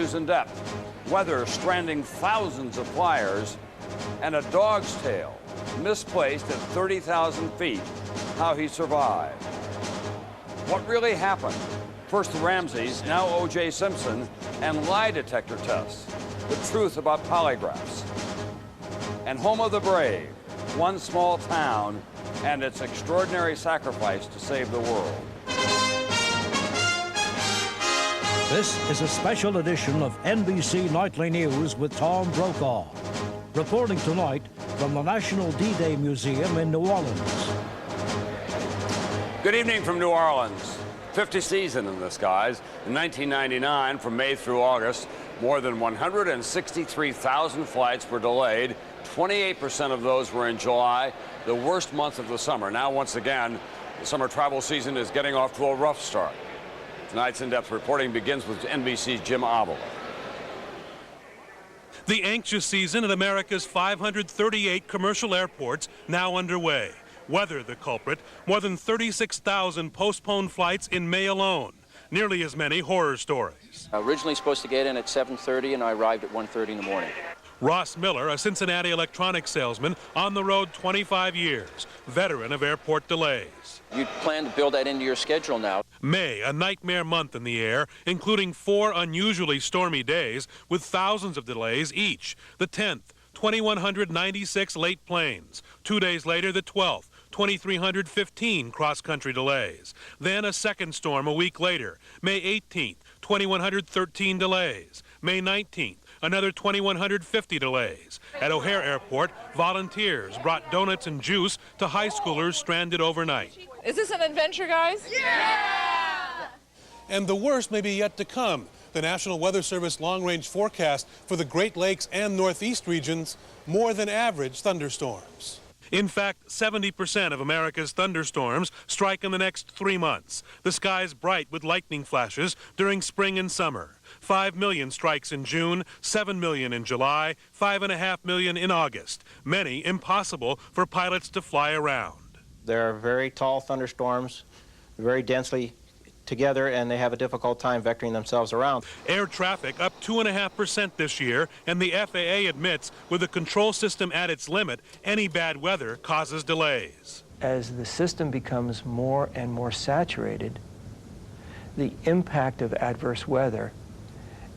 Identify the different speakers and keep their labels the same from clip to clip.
Speaker 1: news in depth. Weather stranding thousands of flyers, and a dog's tail misplaced at 30,000 feet. How he survived. What really happened? First the Ramseys, now O.J. Simpson, and lie detector tests. The truth about polygraphs. And home of the brave, one small town and its extraordinary sacrifice to save the world.
Speaker 2: This is a special edition of NBC Nightly News with Tom Brokaw. Reporting tonight from the National D-Day Museum in New Orleans.
Speaker 1: Good evening from New Orleans. 50 season in the skies. In 1999, from May through August, more than 163,000 flights were delayed. 28% of those were in July, the worst month of the summer. Now, once again, the summer travel season is getting off to a rough start. Tonight's in-depth reporting begins with NBC's Jim Avila.
Speaker 3: The anxious season at America's 538 commercial airports now underway. Weather the culprit. More than 36,000 postponed flights in May alone. Nearly as many horror stories.
Speaker 4: Originally supposed to get in at 7:30, and I arrived at 1:30 in the morning.
Speaker 3: Ross Miller, a Cincinnati electronics salesman, on the road 25 years, veteran of airport delays.
Speaker 4: You plan to build that into your schedule now.
Speaker 3: May, a nightmare month in the air, including 4 unusually stormy days with thousands of delays each. The 10th, 2,196 late planes. 2 days later, the 12th, 2,315 cross-country delays. Then a second storm a week later, May 18th, 2,113 delays. May 19th, another 2,150 delays. At O'Hare Airport, volunteers brought donuts and juice to high schoolers stranded overnight.
Speaker 5: Is this an adventure, guys?
Speaker 3: Yeah! And the worst may be yet to come. The National Weather Service long-range forecast for the Great Lakes and Northeast regions, more than average thunderstorms. In fact, 70% of America's thunderstorms strike in the next 3 months. The sky's bright with lightning flashes during spring and summer. 5 million strikes in June, 7 million in July, 5.5 million in August. Many impossible for pilots to fly around.
Speaker 6: There are very tall thunderstorms, very densely together, and they have a difficult time vectoring themselves around.
Speaker 3: Air traffic up 2.5% this year, and the FAA admits with the control system at its limit, any bad weather causes delays.
Speaker 7: As the system becomes more and more saturated, the impact of adverse weather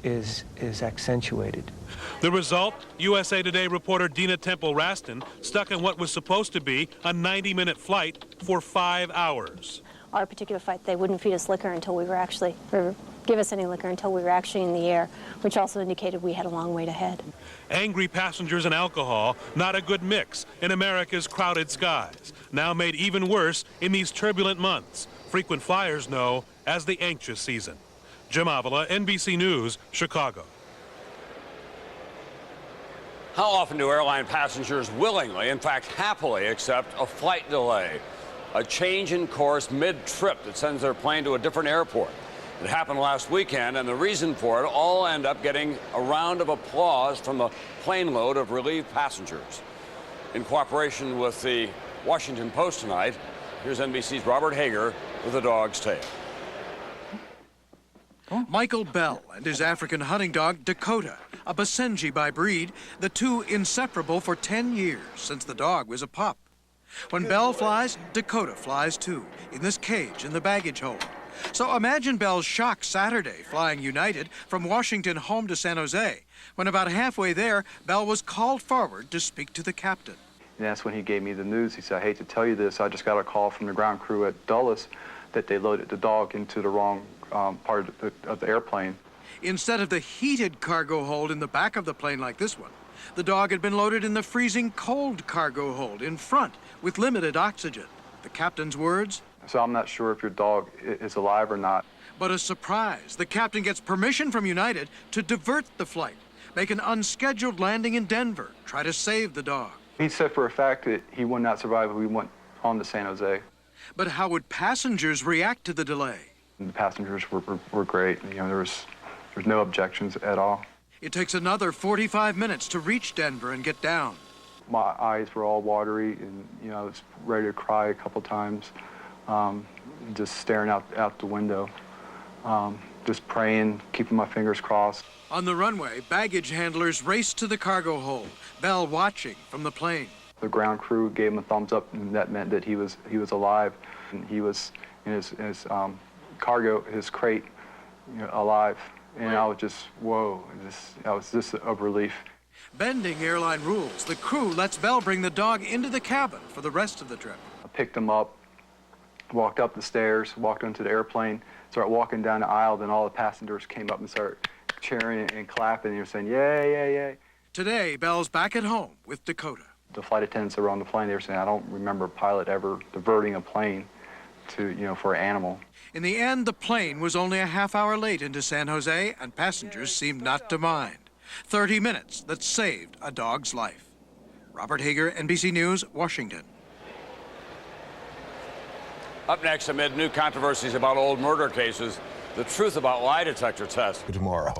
Speaker 7: is accentuated.
Speaker 3: The result, USA Today reporter Dina Temple-Raston stuck in what was supposed to be a 90-minute flight for 5 hours.
Speaker 8: Our particular flight, they wouldn't feed us liquor until we were actually, or give us any liquor until we were actually in the air, which also indicated we had a long way ahead.
Speaker 3: Angry passengers and alcohol, not a good mix in America's crowded skies, now made even worse in these turbulent months. Frequent flyers know as the anxious season. Jim Avila, NBC News, Chicago.
Speaker 1: How often do airline passengers willingly, in fact happily, accept a flight delay? A change in course mid-trip that sends their plane to a different airport. It happened last weekend, and the reason for it all end up getting a round of applause from the plane load of relieved passengers. In cooperation with the Washington Post tonight, here's NBC's Robert Hager with A Dog's Tale.
Speaker 9: Michael Bell and his African hunting dog, Dakota, a Basenji by breed, the two inseparable for 10 years since the dog was a pup. When Bell flies, Dakota flies too, in this cage in the baggage hold. So imagine Bell's shock Saturday flying United from Washington home to San Jose, when about halfway there, Bell was called forward to speak to the captain.
Speaker 10: And that's when he gave me the news. He said, I hate to tell you this, I just got a call from the ground crew at Dulles that they loaded the dog into the wrong part of the airplane.
Speaker 9: Instead of the heated cargo hold in the back of the plane like this one, the dog had been loaded in the freezing cold cargo hold in front with limited oxygen. The captain's words?
Speaker 10: So I'm not sure if your dog is alive or not.
Speaker 9: But a surprise, the captain gets permission from United to divert the flight, make an unscheduled landing in Denver, try to save the dog.
Speaker 10: He said for a fact that he would not survive if we went on to San Jose.
Speaker 9: But how would passengers react to the delay?
Speaker 10: The passengers were great. You know, there's no objections at all.
Speaker 9: It takes another 45 minutes to reach Denver and get down.
Speaker 10: My eyes were all watery, and you know, I was ready to cry a couple times, just staring out the window. just praying, keeping my fingers crossed.
Speaker 9: On the runway, baggage handlers raced to the cargo hold, Bell watching from the plane.
Speaker 10: The ground crew gave him a thumbs up, and that meant that he was alive. And he was in his cargo, his crate, alive. And I was just, whoa, I was just a relief.
Speaker 9: Bending airline rules, the crew lets Bell bring the dog into the cabin for the rest of the trip.
Speaker 10: I picked him up, walked up the stairs, walked into the airplane, started walking down the aisle, then all the passengers came up and started cheering and clapping, and saying, yay, yay, yay.
Speaker 9: Today, Bell's back at home with Dakota.
Speaker 10: The flight attendants that were on the plane, they were saying, I don't remember a pilot ever diverting a plane to, for an animal.
Speaker 9: In the end, the plane was only a half hour late into San Jose, and passengers seemed not to mind. 30 minutes that saved a dog's life. Robert Hager, NBC News, Washington.
Speaker 1: Up next, amid new controversies about old murder cases, the truth about lie detector tests.
Speaker 11: Tomorrow.